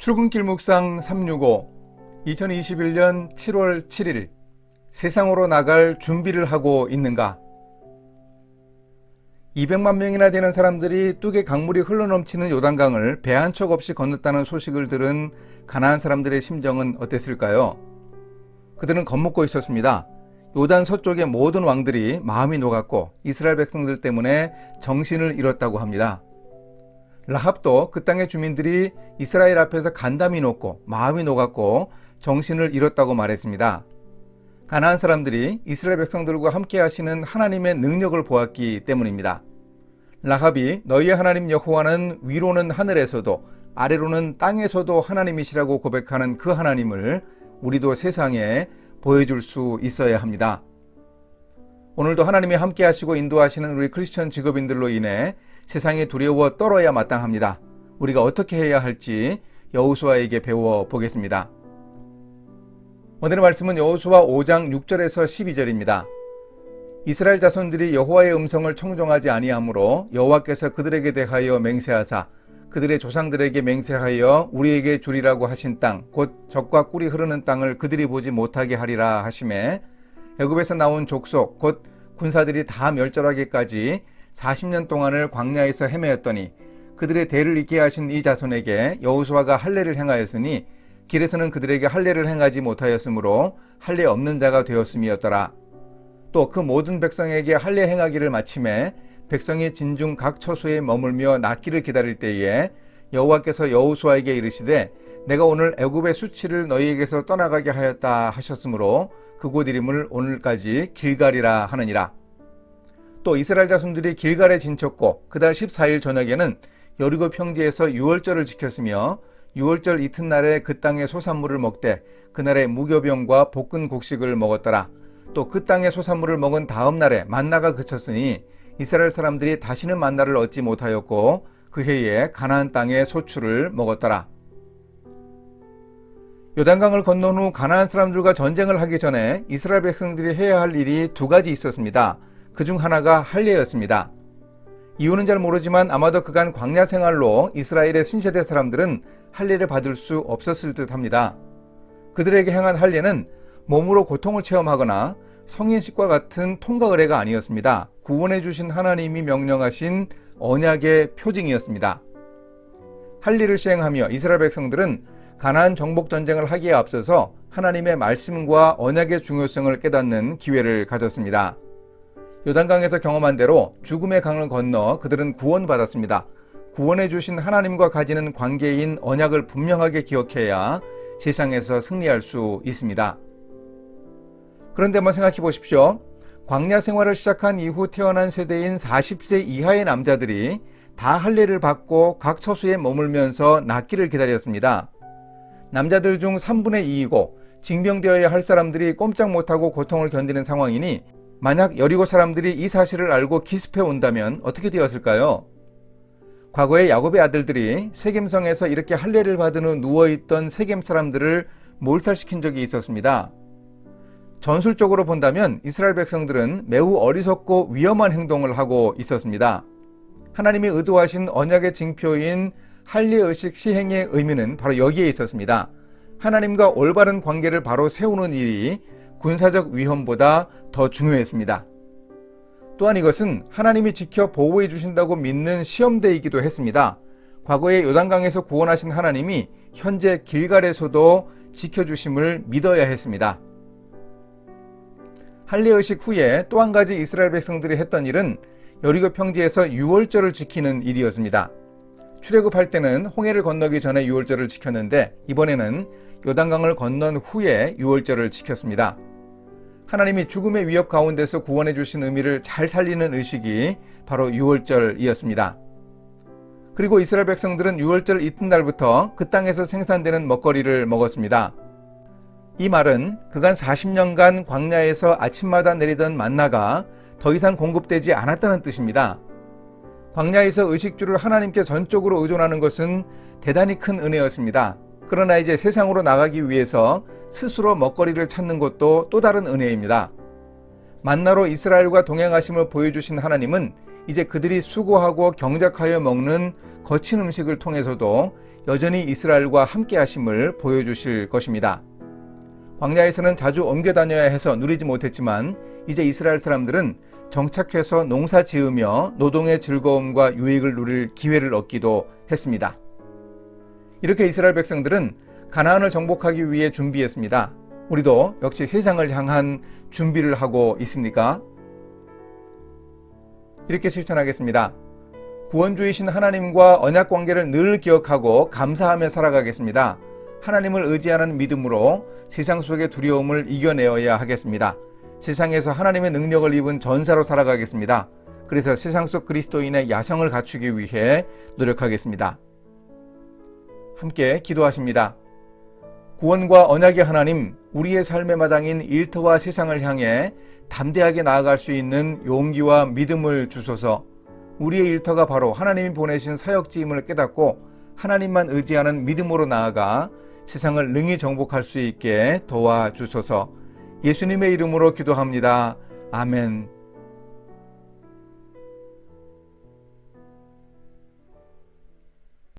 출근길 묵상 365 2021년 7월 7일 세상으로 나갈 준비를 하고 있는가? 200만 명이나 되는 사람들이 뚝에 강물이 흘러넘치는 요단강을 배 한 척 없이 건넜다는 소식을 들은 가나안 사람들의 심정은 어땠을까요? 그들은 겁먹고 있었습니다. 요단 서쪽의 모든 왕들이 마음이 녹았고 이스라엘 백성들 때문에 정신을 잃었다고 합니다. 라합도 그 땅의 주민들이 이스라엘 앞에서 간담이 녹고 마음이 녹았고 정신을 잃었다고 말했습니다. 가나안 사람들이 이스라엘 백성들과 함께 하시는 하나님의 능력을 보았기 때문입니다. 라합이 너희의 하나님 여호와는 위로는 하늘에서도 아래로는 땅에서도 하나님이시라고 고백하는 그 하나님을 우리도 세상에 보여줄 수 있어야 합니다. 오늘도 하나님이 함께 하시고 인도하시는 우리 크리스천 직업인들로 인해 세상이 두려워 떨어야 마땅합니다. 우리가 어떻게 해야 할지 여호수아에게 배워 보겠습니다. 오늘의 말씀은 여호수아 5장 6절에서 12절입니다. 이스라엘 자손들이 여호와의 음성을 청종하지 아니하므로 여호와께서 그들에게 대하여 맹세하사 그들의 조상들에게 맹세하여 우리에게 주리라고 하신 땅 곧 젖과 꿀이 흐르는 땅을 그들이 보지 못하게 하리라 하시매 애굽에서 나온 족속 곧 군사들이 다 멸절하기까지 40년 동안을 광야에서 헤매었더니 그들의 대를 잇게 하신 이 자손에게 여호수아가 할례를 행하였으니 길에서는 그들에게 할례를 행하지 못하였으므로 할례 없는 자가 되었음이었더라. 또 그 모든 백성에게 할례 행하기를 마침에 백성이 진중 각 처소에 머물며 낫기를 기다릴 때에 여호와께서 여호수아에게 이르시되 내가 오늘 애굽의 수치를 너희에게서 떠나가게 하였다 하셨으므로 그곳 이름을 오늘까지 길갈이라 하느니라. 또 이스라엘 자손들이 길갈에 진쳤고 그달 14일 저녁에는 여리고 평지에서 유월절을 지켰으며 유월절 이튿날에 그 땅의 소산물을 먹되 그날에 무교병과 볶은 곡식을 먹었더라. 또 그 땅의 소산물을 먹은 다음 날에 만나가 그쳤으니 이스라엘 사람들이 다시는 만나를 얻지 못하였고 그 해에 가나안 땅의 소출을 먹었더라. 요단강을 건넌 후 가나안 사람들과 전쟁을 하기 전에 이스라엘 백성들이 해야 할 일이 두 가지 있었습니다. 그중 하나가 할례였습니다. 이유는 잘 모르지만 아마도 그간 광야 생활로 이스라엘의 신세대 사람들은 할례를 받을 수 없었을 듯합니다. 그들에게 행한 할례는 몸으로 고통을 체험하거나 성인식과 같은 통과 의례가 아니었습니다. 구원해 주신 하나님이 명령하신 언약의 표징이었습니다. 할례를 시행하며 이스라엘 백성들은 가나안 정복 전쟁을 하기에 앞서서 하나님의 말씀과 언약의 중요성을 깨닫는 기회를 가졌습니다. 요단강에서 경험한 대로 죽음의 강을 건너 그들은 구원받았습니다. 구원해 주신 하나님과 가지는 관계인 언약을 분명하게 기억해야 세상에서 승리할 수 있습니다. 그런데 한번 생각해 보십시오. 광야 생활을 시작한 이후 태어난 세대인 40세 이하의 남자들이 다 할례를 받고 각 처소에 머물면서 낫기를 기다렸습니다. 남자들 중 3분의 2이고 징병되어야 할 사람들이 꼼짝 못하고 고통을 견디는 상황이니 만약 여리고 사람들이 이 사실을 알고 기습해 온다면 어떻게 되었을까요? 과거에 야곱의 아들들이 세겜성에서 이렇게 할례를 받은 후 누워있던 세겜 사람들을 몰살시킨 적이 있었습니다. 전술적으로 본다면 이스라엘 백성들은 매우 어리석고 위험한 행동을 하고 있었습니다. 하나님이 의도하신 언약의 징표인 할례의식 시행의 의미는 바로 여기에 있었습니다. 하나님과 올바른 관계를 바로 세우는 일이 군사적 위험보다 더 중요했습니다. 또한 이것은 하나님이 지켜 보호해 주신다고 믿는 시험대이기도 했습니다. 과거에 요단강에서 구원하신 하나님이 현재 길갈에서도 지켜주심을 믿어야 했습니다. 할례의식 후에 또 한 가지 이스라엘 백성들이 했던 일은 여리고 평지에서 유월절을 지키는 일이었습니다. 출애굽할 때는 홍해를 건너기 전에 유월절을 지켰는데 이번에는 요단강을 건넌 후에 유월절을 지켰습니다. 하나님이 죽음의 위협 가운데서 구원해 주신 의미를 잘 살리는 의식이 바로 유월절이었습니다. 그리고 이스라엘 백성들은 유월절 이튿날부터 그 땅에서 생산되는 먹거리를 먹었습니다. 이 말은 그간 40년간 광야에서 아침마다 내리던 만나가 더 이상 공급되지 않았다는 뜻입니다. 광야에서 의식주를 하나님께 전적으로 의존하는 것은 대단히 큰 은혜였습니다. 그러나 이제 세상으로 나가기 위해서 스스로 먹거리를 찾는 것도 또 다른 은혜입니다. 만나로 이스라엘과 동행하심을 보여주신 하나님은 이제 그들이 수고하고 경작하여 먹는 거친 음식을 통해서도 여전히 이스라엘과 함께 하심을 보여주실 것입니다. 광야에서는 자주 옮겨 다녀야 해서 누리지 못했지만 이제 이스라엘 사람들은 정착해서 농사 지으며 노동의 즐거움과 유익을 누릴 기회를 얻기도 했습니다. 이렇게 이스라엘 백성들은 가나안을 정복하기 위해 준비했습니다. 우리도 역시 세상을 향한 준비를 하고 있습니까? 이렇게 실천하겠습니다. 구원주이신 하나님과 언약 관계를 늘 기억하고 감사하며 살아가겠습니다. 하나님을 의지하는 믿음으로 세상 속의 두려움을 이겨내어야 하겠습니다. 세상에서 하나님의 능력을 입은 전사로 살아가겠습니다. 그래서 세상 속 그리스도인의 야성을 갖추기 위해 노력하겠습니다. 함께 기도하십니다. 구원과 언약의 하나님, 우리의 삶의 마당인 일터와 세상을 향해 담대하게 나아갈 수 있는 용기와 믿음을 주소서. 우리의 일터가 바로 하나님이 보내신 사역지임을 깨닫고 하나님만 의지하는 믿음으로 나아가 세상을 능히 정복할 수 있게 도와주소서. 예수님의 이름으로 기도합니다. 아멘.